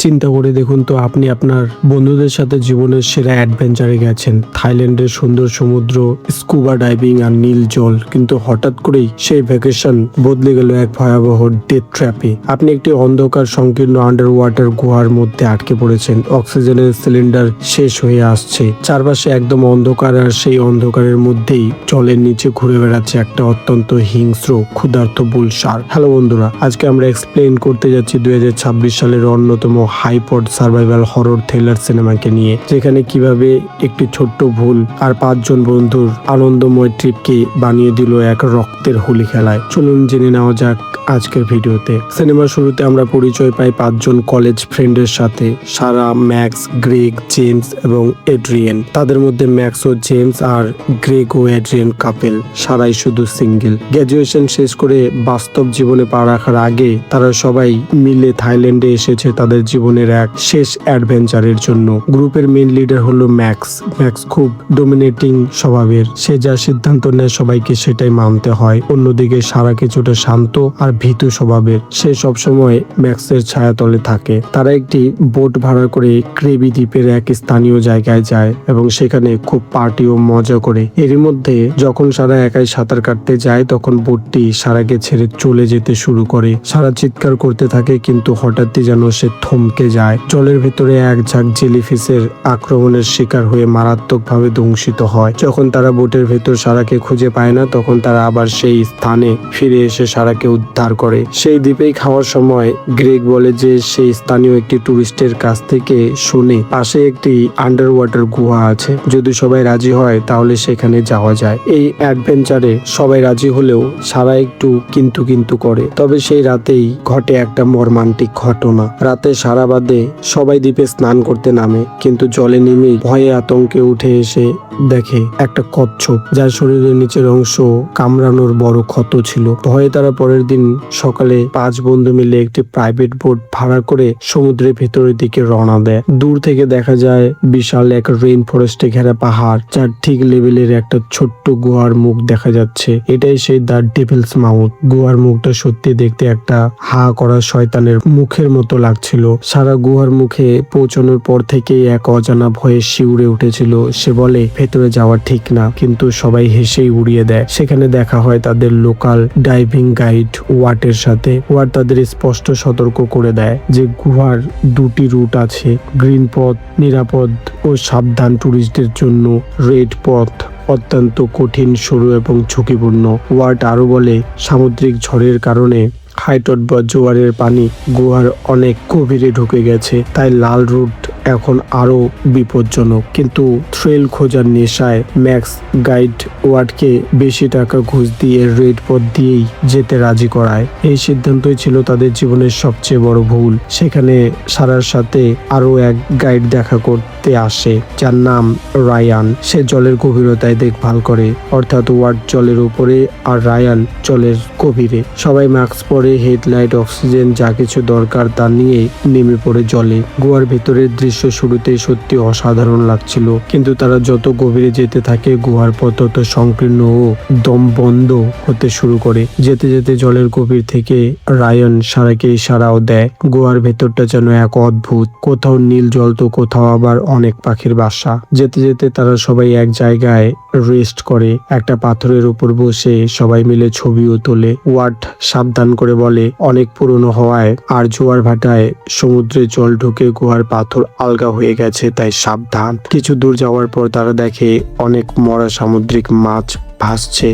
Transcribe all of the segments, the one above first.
চিন্তা করে দেখুন তো, আপনি আপনার বন্ধুদের সাথে জীবনের সেরা অ্যাডভেঞ্চারে গেছেন, থাইল্যান্ডের সুন্দর সমুদ্র, স্কুবা ডাইভিং আর নীল জল, কিন্তু হঠাৎ করেই সেই ভ্যাকেশন বদলে গেল এক ভয়াবহ ডেথ ট্র্যাপে। আপনি একটি অন্ধকার সংকীর্ণ আন্ডার ওয়াটার গুহার মধ্যে আটকে পড়েছেন। অক্সিজেনের সিলিন্ডার শেষ হয়ে আসছে, চারপাশে একদম অন্ধকার, আর সেই অন্ধকারের মধ্যেই জলের নিচে ঘুরে বেড়াচ্ছে একটা অত্যন্ত হিংস্র ক্ষুধার্ত বুলশার। হ্যালো বন্ধুরা, আজকে আমরা এক্সপ্লেইন করতে যাচ্ছি 2026 সালের অন্যতম হাইপড সার্ভাইভাল হরর থ্রিলার সিনেমাকে নিয়ে, যেখানে কিভাবে একটি ছোট্ট ভুল আর 5 জন বন্ধুর আনন্দময় ট্রিপকে বানিয়ে দিল এক রক্তের হোলি খেলায়। চলুন জেনে নেওয়া যাক আজকের ভিডিওতে। সিনেমার শুরুতে আমরা পরিচয় পাই 5 জন কলেজ ফ্রেন্ডের সাথে, সারা, ম্যাক্স, গ্রেগ, জেমস এবং এড্রিয়েন। তাদের মধ্যে ম্যাক্স ও জেমস আর গ্রেগ ও এড্রিয়েন কাপেল, সারাই শুধু সিঙ্গেল। গ্র্যাজুয়েশন শেষ করে বাস্তব জীবনে পা রাখার আগে তারা সবাই মিলে থাইল্যান্ডে এসেছে তাদের জীবনের এক শেষ অ্যাডভেঞ্চারের জন্য। গ্রুপের মেইন লিডার হলো ম্যাক্স। ম্যাক্স খুব ডোমিনেটিং স্বভাবের, সে যা সিদ্ধান্ত নেয় সবাইকে সেটাই মানতে হয়। অন্যদিকে সারা কিছুটা শান্ত আর ভীতু স্বভাবের, সে সবসময় ম্যাক্সের ছায়াতলে থাকে। তারা একটি বোট ভাড়া করে ক্রেবি দ্বীপের এক স্থানীয় জায়গায় যায় এবং সেখানে খুব পার্টি ও মজা করে। এরই মধ্যে যখন সারা একাই সাঁতার কাটতে যায়, তখন বোটটি সারাকে ছেড়ে চলে যেতে শুরু করে। সারা চিৎকার করতে থাকে, কিন্তু হঠাৎই যেন সে থমকে যায়। জলের ভেতরে এক ঝাঁক জেলিফিশের আক্রমণের শিকার হয়ে মারাত্মকভাবে ধ্বংসিত হয়। যখন তারা বোটের ভেতর সারাকে খুঁজে পায় না, তখন তারা আবার সেই স্থানে ফিরে এসে সারাকে উদ্ধার করে। সেই দ্বীপেই খাওয়ার সময় গ্রেগ বলে যে সেই স্থানীয় একটি টুরিস্টের কাছ থেকে শুনে পাশে একটি আন্ডার ওয়াটার গুহা আছে, যদি সবাই রাজি হয় তাহলে সেখানে যাওয়া যায়। এই অ্যাডভেঞ্চারে সবাই রাজি হলেও সারা একটু কিন্তু করে। তবে সেই রাতেই ঘটে একটা মর্মান্তিক ঘটনা। রাতে সারা বাদে সবাই দ্বীপে স্নান করতে নামে, কিন্তু জলে নেমে ভয়ে আতঙ্কে উঠে এসে দেখে একটা কচ্ছপ, যার শরীরের নিচের অংশ কামড়ানোর বড় ক্ষত ছিল। ভয়ে তারা পরের দিন সকালে 5 বন্ধু মিলে একটি প্রাইভেট বোট ভাড়া করে সমুদ্রের ভেতরের দিকে রওনা দেয়। দূর থেকে দেখা যায় বিশাল এক রেইন ফরেস্টে ঘেরা পাহাড়, যার ঠিক লেভেলের একটা ছোট্ট গুহার মুখ দেখা যাচ্ছে। এটাই সেই দ্য ডেভিলস মাউথ। গুহার মুখটা সত্যি দেখতে একটা হা করা শয়তানের মুখের মতো লাগছিল। সারা গুহার মুখে পৌঁছানোর পর থেকেই এক অজানা ভয়ে শিউরে উঠেছিল। সে বলে ভেতরে যাওয়া ঠিক না, কিন্তু সবাই হেসেই উড়িয়ে দেয়। সেখানে দেখা হয় তাদের লোকাল ডাইভিং গাইড ওয়াটের সাথে। ওয়াট তাদের স্পষ্ট সতর্ক করে দেয় যে গুহার 2টি রুট আছে, গ্রিন পথ নিরাপদ ও সাবধান টুরিস্টদের জন্য, রেড পথ অত্যন্ত কঠিন, সরু এবং ঝুঁকিপূর্ণ। ওয়াট আরো বলে সামুদ্রিক ঝড়ের কারণে হাইটড বা জোয়ারের পানি গুহার অনেক গভীরে ঢুকে গেছে, তাই লাল রুট এখন আরো বিপজ্জনক। কিন্তু থ্রিল খোঁজার নেশায় ম্যাক্স গাইড ওয়ার্ডকে বেশি টাকা ঘুষ দিয়ে রেড পথ দিয়েই যেতে রাজি করায়। এই সিদ্ধান্তই ছিল তাদের জীবনের সবচেয়ে বড় ভুল। সেখানে সারার সাথে আরো এক গাইড দেখা করতে আসে, যার নাম রায়ান। সে জলের গভীরতায় দেখভাল করে, অর্থাৎ ওয়ার্ড জলের উপরে আর রায়ান জলের গভীরে। সবাই মাস্ক পরে, হেডলাইট, অক্সিজেন, যা কিছু দরকার তা নিয়ে নেমে পড়ে জলে। গুহার ভেতরের দৃশ্য শুরুতেই সত্যি অসাধারণ লাগছিল, কিন্তু তারা যত গভীরে যেতে থাকে গুহার পথ তত সংকীর্ণ ও দম বন্ধ হতে শুরু করে। যেতে যেতে জলের গভীর থেকে রায়ান সারাকে ইশারাও দেয়। গুহার ভেতরটা যেন এক অদ্ভুত, কোথাও নীল জল তো কোথাও আবার অনেক পাখির বাসা। যেতে যেতে তারা সবাই এক জায়গায় রেস্ট করে, একটা পাথরের উপর বসে সবাই মিলে ছবিও তোলে। ওয়াট সাবধান করে বলে অনেক পুরনো হওয়ায় আর জোয়ার ভাটায় সমুদ্রে জল ঢুকে গুহার পাথর আলগা হয়ে গেছে, তাই সাবধান। কিছু দূর যাওয়ার পর তারা দেখে অনেক মরা সামুদ্রিক মাছ ভাসছে।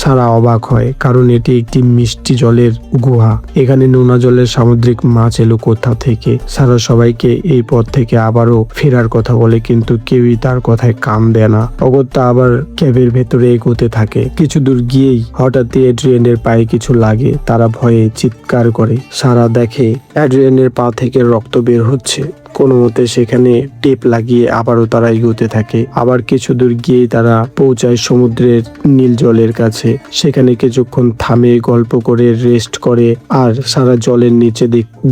সারা অবাক হয়, কারণ এটি একটি মিষ্টি জলের গুহা। এখানে নোনা জলের সামুদ্রিক মাছ এলো কোথা থেকে? সারা সবাইকে এই পথ থেকে আবারও ফেরার কথা বলে, কিন্তু কেউই তার কথায় কান দেয় না। অগত্যা আবার ক্যাবের ভেতরে এগোতে থাকে। কিছু দূর গিয়েই হঠাৎই এড্রিয়েনের পায়ে কিছু লাগে। তারা ভয়ে চিৎকার করে। সারা দেখে এড্রিয়েনের পা থেকে রক্ত বের হচ্ছে, কোনো মতে সেখানে টেপ লাগিয়ে আবারও তারা এগোতে থাকে। আবার কিছু দূর গিয়ে তারা পৌঁছায় সমুদ্রের নীল জলের কাছে। সেখানে কিছুক্ষণ থামে, গল্প করে, রেস্ট করে আর সারা জলের নিচে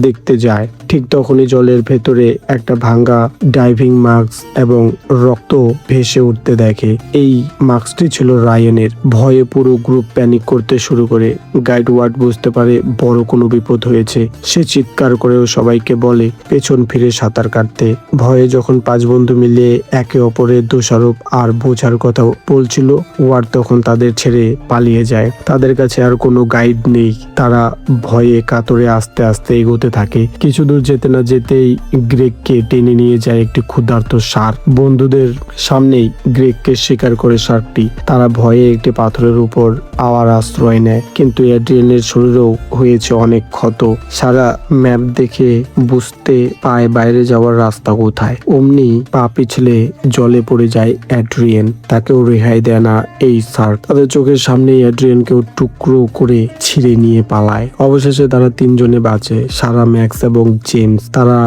দেখতে যায়। ঠিক তখনই জলের ভেতরে একটা ভাঙ্গা ডাইভিং মাস্ক এবং রক্ত ভেসে উঠতে দেখে। এই মাস্কটি ছিল রায়ানের। ভয়ে পুরো গ্রুপ প্যানিক করতে শুরু করে। গাইড ওয়ার্ড বুঝতে পারে বড় কোনো বিপদ হয়েছে। সে চিৎকার করেও সবাইকে বলে পেছন ফিরে সাঁতার কাটতে। ভয়ে যখন 5 বন্ধু মিলে একে অপরের দোষারোপ আর বোঝার কথা বলছিল, ওয়ার্ড তখন তাদের ছেড়ে পালিয়ে যায়। তাদের কাছে আর কোনো গাইড নেই। তারা ভয়ে কাতরে আস্তে আস্তে এগোতে থাকে। কিছু দূর যেতে না যেতেই গ্রেগকে টেনে নিয়ে যায় একটি ক্ষুধার্ত শার্ক। বন্ধুদের সামনেই গ্রেগকে শিকার করে শার্কটি। তারা ভয়ে একটি পাথরের উপর আওয়ার আশ্রয় নেয়, কিন্তু অ্যাড্রিয়ানের শরীরেও হয়েছে অনেক ক্ষত। সারা ম্যাপ দেখে বুঝতে পায় বাইরে যাওয়ার রাস্তা কোথায়। অমনি পা পিছলে জলে পড়ে যায় অ্যাড্রিয়ান। তাকেও রেহাই দেয় না এই শার্ক। তাদের চোখের সামনেই অ্যাড্রিয়ানকেও টুকরো করে ছিঁড়ে নিয়ে পালায়। অবশেষে তারা 3 জনে বাঁচে, সারা, ম্যাক্স এবং জেমস। তারা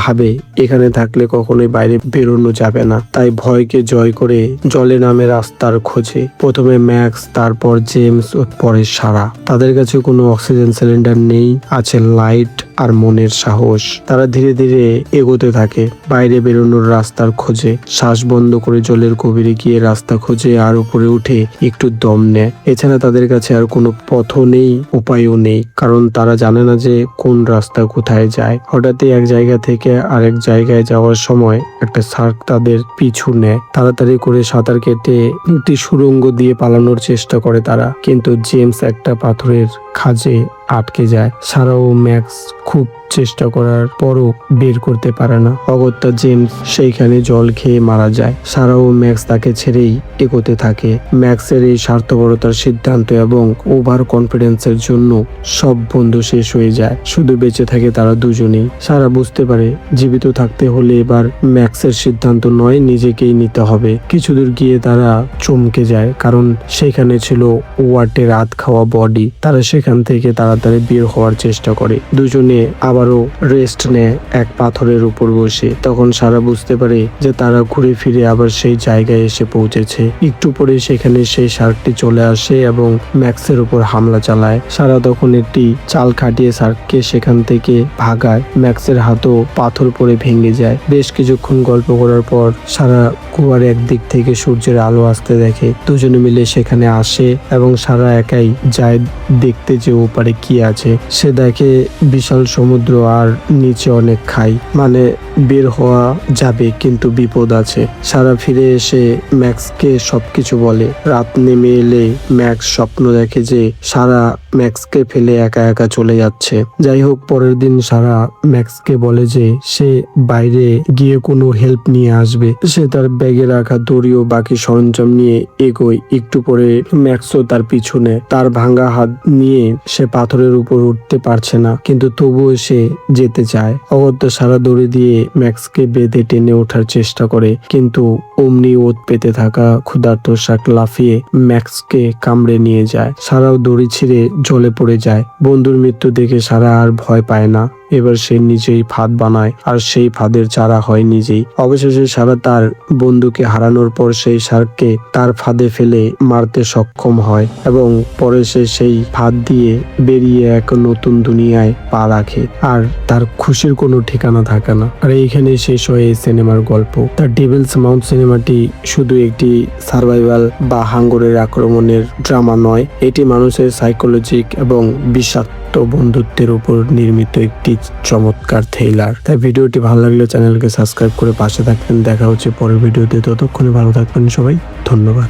ভাবে এখানে থাকলে কখনোই বাইরে বেরোনো যাবে না, তাই ভয়কে জয় করে জলে নামে রাস্তার খোঁজে। প্রথমে ম্যাক্স, তারপর জেমস ও পরে সারা। তাদের কাছে কোনো অক্সিজেন সিলিন্ডার নেই, আছে লাইট আর মনের সাহস। তারা ধীরে ধীরে এগোতে থাকে বাইরে বেরোনোর রাস্তার খোঁজে। শ্বাস বন্ধ করে জলের গভীরে গিয়ে রাস্তা খোঁজে আর উপরে উঠে একটু দম নেয়। এছাড়া তাদের কাছে আর কোনো পথও নেই, উপায়ও নেই, কারণ তারা জানে না যে কোন রাস্তা কোথায় যায়। হঠাৎই এক জায়গা থেকে আরেক জায়গায় যাওয়ার সময় একটা শার্ক তাদের পিছু নেয়। তাড়াতাড়ি করে সাঁতার কেটে একটি সুড়ঙ্গ দিয়ে পালানোর চেষ্টা করে তারা, কিন্তু জেমস একটা পাথরের খাঁজে আটকে যায়। সারা ও ম্যাক্স খুব চেষ্টা করার পরও বের করতে পারে না। অগত্যা জেমস সেইখানে জল খেয়ে মারা যায়। সারা ও ম্যাক্স তাকে ছেড়েই এগোতে থাকে। ম্যাক্সের এই স্বার্থপরতার সিদ্ধান্ত এবং ওভার কনফিডেন্সের জন্য সব বন্ধু শেষ হয়ে যায়। শুধু বেঁচে থাকে তারা দুজনেই। সারা বুঝতে পারে জীবিত থাকতে হলে এবার ম্যাক্সের সিদ্ধান্ত নয়, নিজেকেই নিতে হবে। কিছু দূর গিয়ে তারা চমকে যায়, কারণ সেখানে ছিল ওয়ার্টের রাত খাওয়া বডি। তারা সেখান থেকে তাড়াতাড়ি বের হওয়ার চেষ্টা করে। দুজনে আবারও রেস্ট নেয় এক পাথরের উপর বসে। তখন সারা বুঝতে পারে যে তারা ঘুরে ফিরে আবার সেই জায়গায় এসে পৌঁছেছে। একটু পরে সেখানে সেই শার্কটি চলে আসে এবং ম্যাক্সের উপর হামলা চালায়। সারা তখন একটি চাল খাটিয়ে শার্ককে সেখান থেকে ভাগায়। ম্যাক্সের হাতও পাথর পরে ভেঙে যায়। বেশ কিছুক্ষণ গল্প করার পর সারা কুয়ার একদিক থেকে সূর্যের আলো আসতে দেখে। দুজনে মিলে সেখানে আসে এবং সারা একাই যায় দেখতে যে ওপারে কি আছে। সে দেখে বিশাল সমুদ্র আর নিচে অনেক খাই, মানে বের হওয়া যাবে কিন্তু বিপদ আছে। সারা ফিরে এসে ম্যাক্সকে সবকিছু বলে। রাত নেমে এলে ম্যাক্স স্বপ্ন দেখে যে সারা ম্যাক্সকে ফেলে একা একা চলে যাচ্ছে। যাই হোক, পরের দিন সারা ম্যাক্সকে বলে যে সে বাইরে গিয়ে কোনো হেল্প নিয়ে আসবে। সে তার ব্যাগে রাখা দড়ি ও বাকি সরঞ্জাম নিয়ে এগোয়। একটু পরে ম্যাক্সও তার পিছনে। তার ভাঙা হাত নিয়ে সে পাথরের উপর উঠতে পারছে না, কিন্তু তবুও সে যেতে চায়। অগত্যা সারা দড়ি দিয়ে ম্যাক্সকে বেঁধে টেনে ওঠার চেষ্টা করে, কিন্তু অমনি ওত পেতে থাকা ক্ষুধার্ত শার্ক লাফিয়ে ম্যাক্সকে কামড়ে নিয়ে যায়। সারাও দড়ি ছিঁড়ে জলে পড়ে যায়। বন্ধুর মৃত্যু দেখে সারা আর ভয় পায় না। এবার সে নিজেই ফাঁদ বানায় আর সেই ফাঁদের চারা হয় নিজেই। অবশেষে সারা তার বন্ধুকে হারানোর পর সেই শার্ককে তার ফাঁদে ফেলে মারতে সক্ষম হয় এবং পরে সে সেই ফাঁদ দিয়ে বেরিয়ে এক নতুন দুনিয়ায় পা রাখে আর তার খুশির কোনো ঠিকানা থাকে না। আর এইখানে শেষ হয় এই সিনেমার গল্প। দ্য ডেভিলস মাউন্ট সিনেমাটি শুধু একটি সার্ভাইভাল বা হাঙ্গরের আক্রমণের ড্রামা নয়, এটি মানুষের সাইকোলজিক এবং বিষাক্ত বন্ধুত্বের উপর নির্মিত একটি চমৎকার থ্রিলার। তাই ভিডিওটি ভালো লাগলে চ্যানেলকে সাবস্ক্রাইব করে পাশে থাকবেন। দেখা হচ্ছে পরের ভিডিওতে। ততক্ষণে ভালো থাকবেন সবাই। ধন্যবাদ।